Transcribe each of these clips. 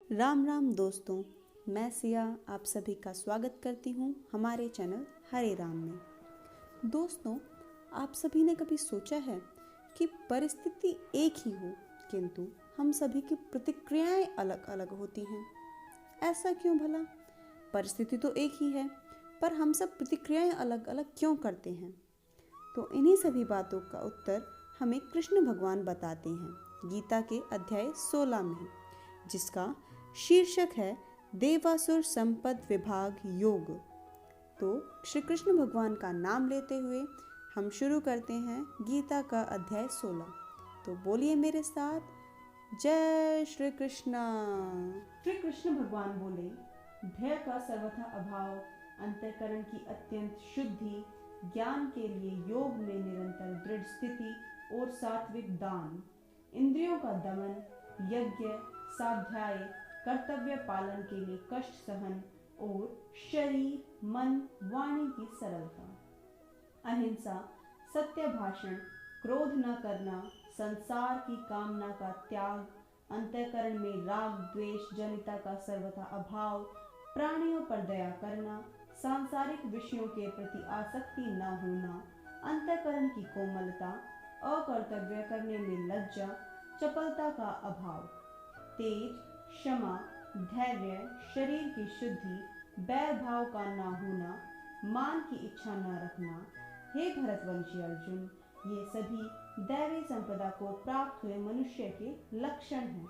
राम राम दोस्तों, मैं सिया आप सभी का स्वागत करती हूँ हमारे चैनल हरे राम में। दोस्तों, आप सभी ने कभी सोचा है कि परिस्थिति एक ही हो किंतु हम सभी की प्रतिक्रियाएं अलग अलग होती हैं। ऐसा क्यों भला? परिस्थिति तो एक ही है, पर हम सब प्रतिक्रियाएं अलग अलग क्यों करते हैं? तो इन्हीं सभी बातों का उत्तर हमें कृष्ण भगवान बताते हैं गीता के अध्याय 16 में, जिसका शीर्षक है देवासुर संपद विभाग योग। तो श्री कृष्ण भगवान का नाम लेते हुए हम शुरू करते हैं गीता का अध्याय 16। तो बोलिए मेरे साथ, जय श्री कृष्णा। श्री कृष्ण भगवान बोले, भय का सर्वथा अभाव, अंतःकरण की अत्यंत शुद्धि, ज्ञान के लिए योग में निरंतर दृढ़ स्थिति और सात्विक दान, इंद्रियों का दमन, यज्ञ, स्वाध्याय, कर्तव्य पालन के लिए कष्ट सहन और शरीर, मन, वाणी की सरलता, अहिंसा, सत्य भाषण, क्रोध न करना, संसार की कामना का त्याग, अंतःकरण में राग द्वेष जनिता का सर्वथा अभाव, प्राणियों पर दया करना, सांसारिक विषयों के प्रति आसक्ति न होना, अंतःकरण की कोमलता, अकर्तव्य करने में लज्जा, चपलता का अभाव, तेज, क्षमा, धैर्य, शरीर की शुद्धि, बैर भाव का न होना, मान की इच्छा न रखना। हे भरतवंशी अर्जुन, ये सभी दैवी संपदा को प्राप्त हुए मनुष्य के लक्षण हैं।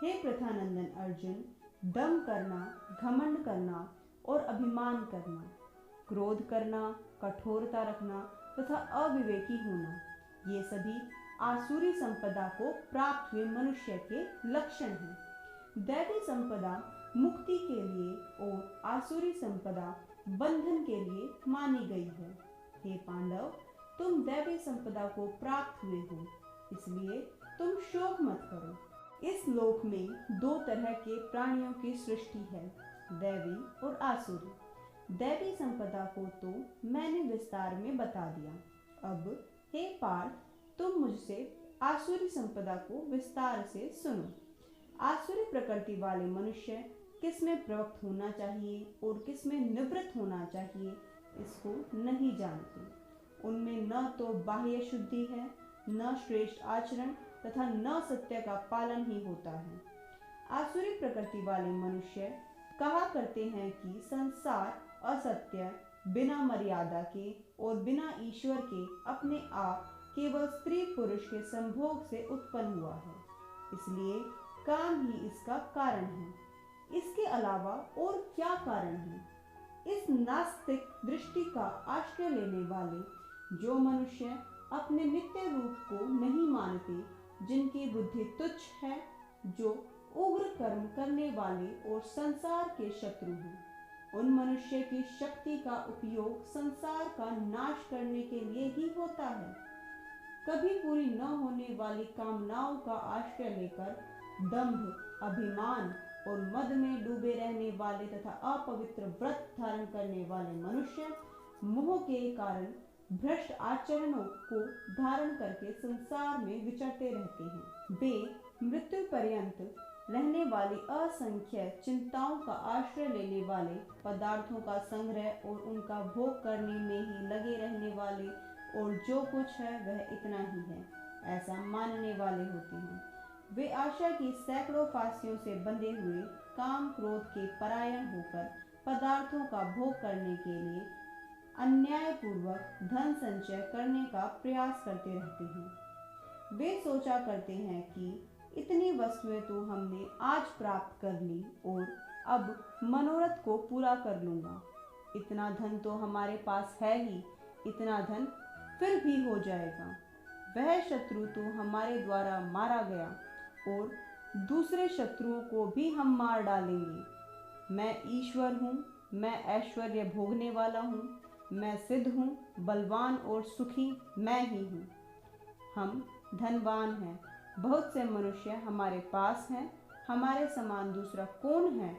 हे प्रथानंदन अर्जुन, दम करना, घमंड करना और अभिमान करना, क्रोध करना, कठोरता रखना तथा अविवेकी होना, ये सभी आसुरी संपदा को प्राप्त हुए मनुष्य के लक्षण हैं। दैवी संपदा मुक्ति के लिए और आसुरी संपदा बंधन के लिए मानी गई है। हे पांडव, तुम दैवी संपदा को प्राप्त हुए हो, इसलिए तुम शोक मत करो। इस लोक में दो तरह के प्राणियों की सृष्टि है, दैवी और आसुरी। दैवी संपदा को तो मैंने विस्तार में बता दिया। अब हे पार्थ, तुम मुझसे आसुरी संपदा को विस्तार से सुनो। आसुरी प्रकृति वाले मनुष्य किसमें प्रवृत्त होना चाहिए और किसमें निवृत्त होना चाहिए, इसको नहीं जानते। उनमें न तो बाह्य शुद्धि है, न श्रेष्ठ आचरण तथा न सत्य का पालन ही होता है। आसुरी प्रकृति वाले मनुष्य कहा करते हैं कि संसार असत्य, बिना मर्यादा के और बिना ईश्वर के अपने आप केवल स्त्री पुरुष के संभोग से उत्पन्न हुआ है, इसलिए काम ही इसका कारण है। इसके अलावा और क्या कारण है? इस नास्तिक दृष्टि का आश्रय लेने वाले जो मनुष्य अपने नित्य रूप को नहीं मानते, जिनकी बुद्धि तुच्छ है, जो उग्र कर्म करने वाले और संसार के शत्रु हैं, उन मनुष्य की शक्ति का उपयोग संसार का नाश करने के लिए ही होता है। कभी पूरी न होने वाली कामनाओं का आश्रय लेकर दंभ, अभिमान और मद में डूबे रहने वाले तथा अपवित्र व्रत धारण करने वाले मनुष्य मोह के कारण भ्रष्ट आचरणों को धारण करके संसार में विचरते रहते हैं। वे मृत्यु पर्यंत रहने वाली असंख्य चिंताओं का आश्रय लेने वाले, पदार्थों का संग्रह और उनका भोग करने में ही लगे रहने वाले और जो कुछ है वह इतना ही है, ऐसा मानने वाले होते हैं। वे आशा की सैकड़ों फांसियों से बंधे हुए काम क्रोध के परायण होकर पदार्थों का भोग करने के लिए अन्यायपूर्वक धन संचय करने का प्रयास करते रहते हैं। वे सोचा करते हैं कि इतनी वस्तुएं तो हमने आज प्राप्त कर ली और अब मनोरथ को पूरा कर लूंगा। इतना धन तो हमारे पास है ही, इतना धन फिर भी हो जाएगा। वह शत्रु तो हमारे द्वारा मारा गया और दूसरे शत्रुओं को भी हम मार डालेंगे। मैं ईश्वर हूँ, मैं ऐश्वर्य भोगने वाला हूँ, मैं सिद्ध हूँ, बलवान और सुखी मैं ही हूँ। हम धनवान हैं, बहुत से मनुष्य हमारे पास हैं, हमारे समान दूसरा कौन है?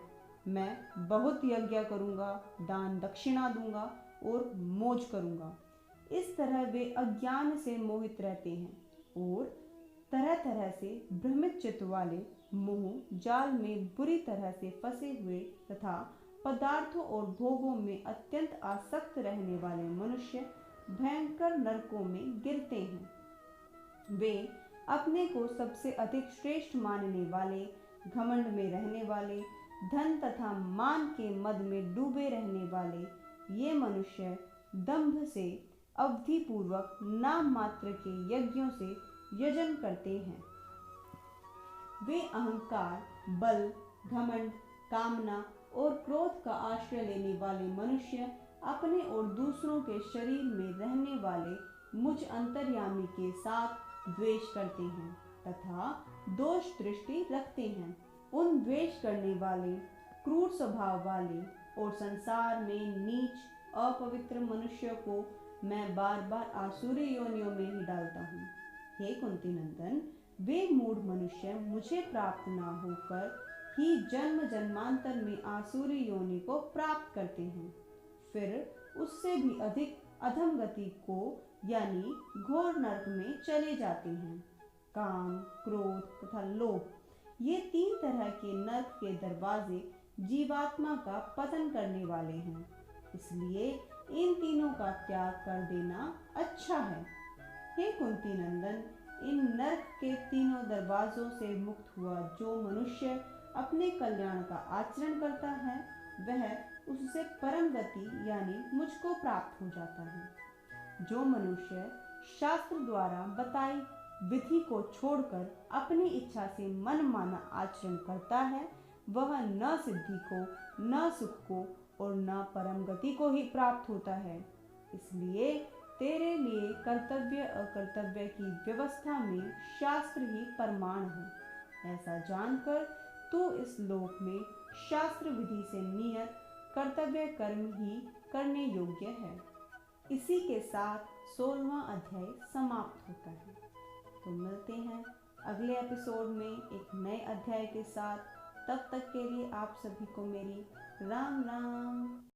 मैं बहुत यज्ञ करूँगा, दान दक्षिणा दूंगा और मौज करूँगा। इस तरह वे अज्ञान से मोहित रहते हैं और तरह तरह से भ्रमित चित्त वाले मोह जाल में बुरी तरह से फंसे हुए तथा पदार्थों और भोगों में अत्यंत आसक्त रहने वाले मनुष्य भयंकर नरकों में गिरते हैं। वे अपने को सबसे अधिक श्रेष्ठ मानने वाले, घमंड में रहने वाले, धन तथा मान के मद में डूबे रहने वाले ये मनुष्य दंभ से अवधि पूर्वक नाम मात्र के यज्ञों से यजन करते हैं। वे अहंकार, बल, घमंड, कामना और क्रोध का आश्रय लेने वाले मनुष्य अपने और दूसरों के शरीर में रहने वाले मुझ अंतर्यामी के साथ द्वेष करते हैं तथा दोष दृष्टि रखते हैं। उन द्वेष करने वाले, क्रूर स्वभाव वाले और संसार में नीच अपवित्र मनुष्यों को मैं बार बार आसुरी योनियों में ही डालता हूँ। हे कुंती नंदन, वे मूढ़ मनुष्य मुझे प्राप्त ना होकर ही जन्म जन्मांतर में आसुरी योनि को प्राप्त करते हैं, फिर उससे भी अधिक अधम गति को यानी घोर नरक में चले जाते हैं। काम, क्रोध तथा लोभ ये 3 तरह के नरक के दरवाजे जीवात्मा का पतन करने वाले हैं, इसलिए इन तीनों का त्याग कर देना अच्छा है। हे कुंती नंदन, इन नरक के तीनों दरवाजों से मुक्त हुआ जो मनुष्य अपने कल्याण का आचरण करता है वह उससे परम गति यानी मुझको प्राप्त हो जाता है। जो मनुष्य शास्त्र द्वारा बताई विधि को छोड़कर अपनी इच्छा से मन माना आचरण करता है वह न सिद्धि को, न सुख को और न परम गति को ही प्राप्त होता है। इसलिए तेरे लिए कर्तव्य अकर्तव्य की व्यवस्था में शास्त्र ही प्रमाण है। ऐसा जानकर तू इस लोक में शास्त्र विधि से नियत कर्तव्य कर्म ही करने योग्य है। इसी के साथ 16वां अध्याय समाप्त होता है। तो मिलते हैं अगले एपिसोड में एक नए अध्याय के साथ। तब तक के लिए आप सभी को मेरी राम राम।